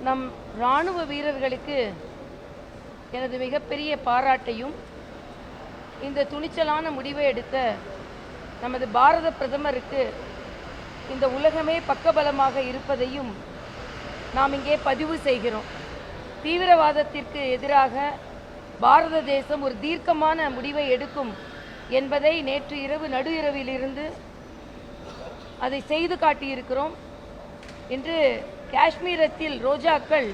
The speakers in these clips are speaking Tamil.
நம் இராணுவ வீரர்களுக்கு எனது மிகப்பெரிய பாராட்டையும், இந்த துணிச்சலான முடிவை எடுத்த நமது பாரத பிரதமருக்கு இந்த உலகமே பக்கபலமாக இருப்பதையும் நாம் இங்கே பதிவு செய்கிறோம். தீவிரவாதத்திற்கு எதிராக பாரத தேசம் ஒரு தீர்க்கமான முடிவை எடுக்கும் என்பதை நேற்று இரவு நடு இரவிலிருந்து அதை செய்து காட்டியிருக்கிறோம். இன்று காஷ்மீரத்தில் ரோஜாக்கள்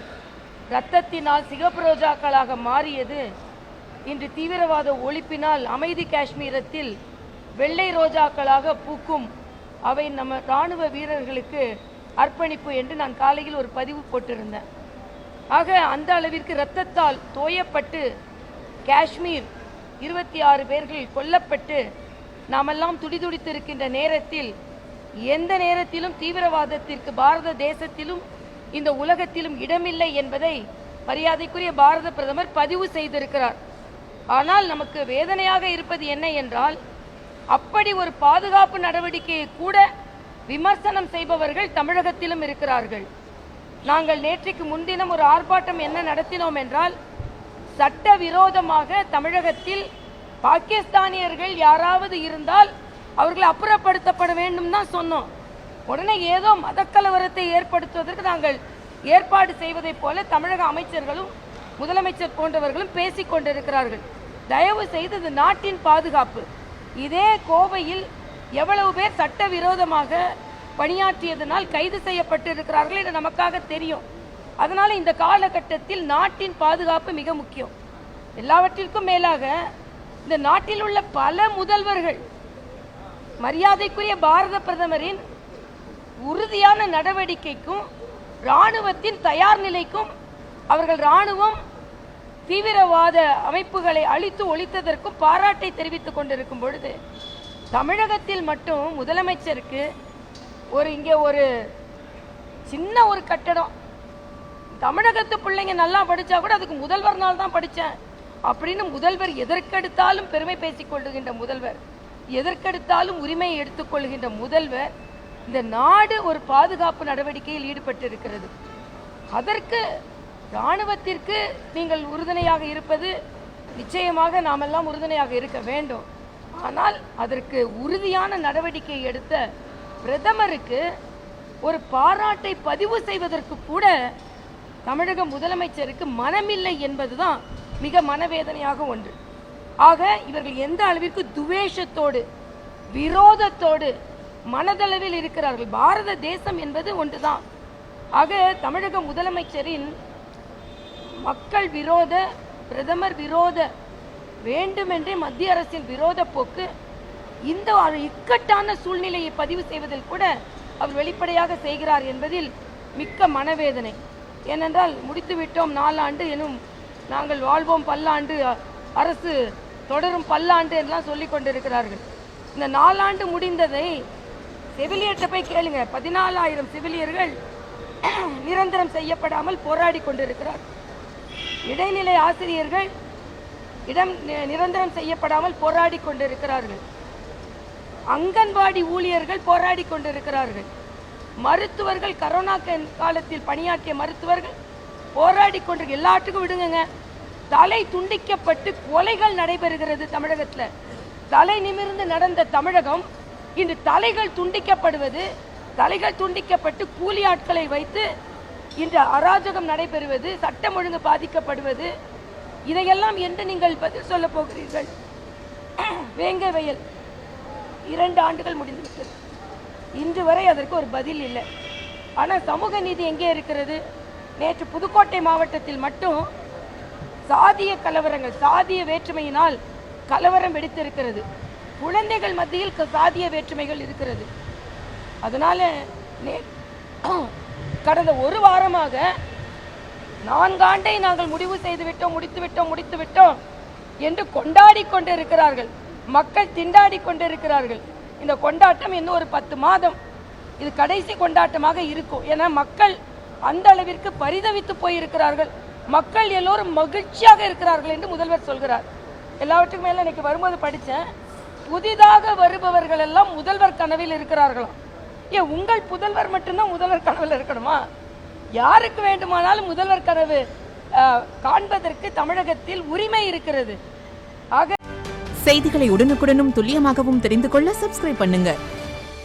இரத்தத்தினால் சிகப்பு ரோஜாக்களாக மாறியது இன்று தீவிரவாத ஒழிப்பினால் அமைதி காஷ்மீரத்தில் வெள்ளை ரோஜாக்களாக பூக்கும். அவை நம்ம இராணுவ வீரர்களுக்கு அர்ப்பணிப்பு என்று நான் காலையில் ஒரு பதிவு போட்டிருந்தேன். ஆக அந்த அளவிற்கு இரத்தத்தால் தோயப்பட்டு காஷ்மீர் 26 பேர்கள் கொல்லப்பட்டு நாமெல்லாம் துடிதுடித்து இருக்கின்ற நேரத்தில், எந்த நேரத்திலும் தீவிரவாதத்திற்கு பாரத தேசத்திலும் இந்த உலகத்திலும் இடமில்லை என்பதை மரியாதைக்குரிய பாரத பிரதமர் பதிவு செய்திருக்கிறார். ஆனால் நமக்கு வேதனையாக இருப்பது என்ன என்றால், அப்படி ஒரு பாதுகாப்பு நடவடிக்கையை கூட விமர்சனம் செய்பவர்கள் தமிழகத்திலும் இருக்கிறார்கள். நாங்கள் நேற்றைக்கு முன்தினம் ஒரு ஆர்ப்பாட்டம் என்ன நடத்தினோம் என்றால், சட்டவிரோதமாக தமிழகத்தில் பாகிஸ்தானியர்கள் யாராவது இருந்தால் அவர்கள் அப்புறப்படுத்தப்பட வேண்டும் தான் சொன்னோம். உடனே ஏதோ மதக்கலவரத்தை ஏற்படுத்துவதற்கு நாங்கள் ஏற்பாடு செய்வதைப் போல தமிழக அமைச்சர்களும் முதலமைச்சர் போன்றவர்களும் பேசிக் கொண்டிருக்கிறார்கள். தயவு செய்து இது நாட்டின் பாதுகாப்பு. இதே கோவையில் எவ்வளவு பேர் சட்டவிரோதமாக பணியாற்றியதனால் கைது செய்யப்பட்டிருக்கிறார்கள் என்று நமக்காக தெரியும். அதனால இந்த காலகட்டத்தில் நாட்டின் பாதுகாப்பு மிக முக்கியம். எல்லாவற்றிற்கும் மேலாக இந்த நாட்டில் உள்ள பல முதல்வர்கள் மரியாதைக்குரிய பாரத பிரதமரின் உறுதியான நடவடிக்கைக்கும் இராணுவத்தின் தயார் நிலைக்கும், அவர்கள் இராணுவம் தீவிரவாத அமைப்புகளை அழித்து ஒழித்ததற்கும் பாராட்டை தெரிவித்துக் கொண்டிருக்கும் பொழுது, தமிழகத்தில் மட்டும் முதலமைச்சருக்கு இங்கே ஒரு சின்ன ஒரு கட்டடம், தமிழகத்து பிள்ளைங்க நல்லா படித்தா கூட அதுக்கு முதல்வர் நாள் தான் படித்தேன் அப்படின்னு முதல்வர் எதற்கெடுத்தாலும் பெருமை பேசிக் கொள்ளுகின்ற முதல்வர், எதற்கெடுத்தாலும் உரிமையை எடுத்துக்கொள்கின்ற முதல்வர், இந்த நாடு ஒரு பாதுகாப்பு நடவடிக்கையில் ஈடுபட்டிருக்கிறது. அதற்கு இராணுவத்திற்கு நீங்கள் உறுதுணையாக இருப்பது நிச்சயமாக நாமெல்லாம் உறுதுணையாக இருக்க வேண்டும். ஆனால் அதற்கு உறுதியான நடவடிக்கை எடுத்த பிரதமருக்கு ஒரு பாராட்டை பதிவு செய்வதற்கு கூட தமிழக முதலமைச்சருக்கு மனமில்லை என்பதுதான் மிக மனவேதனையாக ஒன்று. ஆக இவர்கள் எந்த அளவிற்கு துவேஷத்தோடு விரோதத்தோடு மனதளவில் இருக்கிறார்கள். பாரத தேசம் என்பது ஒன்றுதான். ஆக தமிழக முதலமைச்சரின் மக்கள் விரோத, பிரதமர் விரோத, வேண்டுமென்றே மத்திய அரசின் விரோத போக்கு இந்த இக்கட்டான சூழ்நிலையை பதிவு செய்வதில் கூட அவர் வெளிப்படையாக செய்கிறார் என்பதில் மிக்க மனவேதனை. ஏனென்றால் முடித்துவிட்டோம் 4 ஆண்டு எனும், நாங்கள் வாழ்வோம் பல்லாண்டு, அரசு தொடரும் பல்லாண்டு என்றெல்லாம் சொல்லிக் கொண்டிருக்கிறார்கள். இந்த 4 ஆண்டு முடிந்ததை செவிலியர்கிட்ட போய் கேளுங்க. 14,000 செவிலியர்கள் நிரந்தரம் செய்யப்படாமல் போராடி கொண்டிருக்கிறார். இடைநிலை ஆசிரியர்கள் நிரந்தரம் செய்யப்படாமல் போராடி கொண்டிருக்கிறார்கள். அங்கன்வாடி ஊழியர்கள் போராடி கொண்டிருக்கிறார்கள். மருத்துவர்கள், கரோனா காலத்தில் பணியாற்றிய மருத்துவர்கள் போராடி கொண்டு, எல்லாத்துக்கும் விடுங்க, தலை துண்டிக்கப்பட்டு கொலைகள் நடைபெறுகிறது தமிழகத்தில். தலை நிமிர்ந்து நடந்த தமிழகம் இன்று தலைகள் துண்டிக்கப்படுவது, தலைகள் துண்டிக்கப்பட்டு கூலி ஆட்களை வைத்து இன்று அராஜகம் நடைபெறுவது, சட்டம் ஒழுங்கு பாதிக்கப்படுவது, இதையெல்லாம் என்று நீங்கள் பதில் சொல்ல போகிறீர்கள்? வேங்கை வயல் 2 ஆண்டுகள் முடிந்துவிட்டது. இன்று வரை அதற்கு ஒரு பதில் இல்லை. ஆனால் சமூக நீதி எங்கே இருக்கிறது? நேற்று புதுக்கோட்டை மாவட்டத்தில் மட்டும் சாதிய கலவரங்கள், சாதிய வேற்றுமையினால் கலவரம் வெடித்திருக்கிறது. குழந்தைகள் மத்தியில் சாதிய வேற்றுமைகள் இருக்கிறது. அதனால கடந்த 1 வாரமாக 4 ஆண்டை நாங்கள் முடிவு செய்து விட்டோம், முடித்து விட்டோம் என்று கொண்டாடி கொண்டிருக்கிறார்கள். மக்கள் திண்டாடி கொண்டிருக்கிறார்கள். இந்த கொண்டாட்டம் இன்னும் ஒரு 10 மாதம் இது கடைசி கொண்டாட்டமாக இருக்கும். ஏன்னா மக்கள் அந்த அளவிற்கு பரிதவித்து போயிருக்கிறார்கள். மக்கள் எல்லோரும் மகிழ்ச்சியாக இருக்கிறார்கள் என்று முதல்வர் சொல்கிறார். எல்லாவற்றுக்கும் மேல இன்னைக்கு வரும்போது படித்தேன், புதிதாக வருபவர்கள் எல்லாம் முதல்வர் கனவில் இருக்கிறார்களாம். ஏன் உங்கள் புதல்வர் மட்டும்தான் முதல்வர் கனவில் இருக்கணுமா? யாருக்கு வேண்டுமானாலும் முதல்வர் கனவு காண்பதற்கு தமிழகத்தில் உரிமை இருக்கிறது. ஆக செய்திகளை உடனுக்குடனும் துல்லியமாகவும் தெரிந்து கொள்ள சப்ஸ்கிரைப் பண்ணுங்க.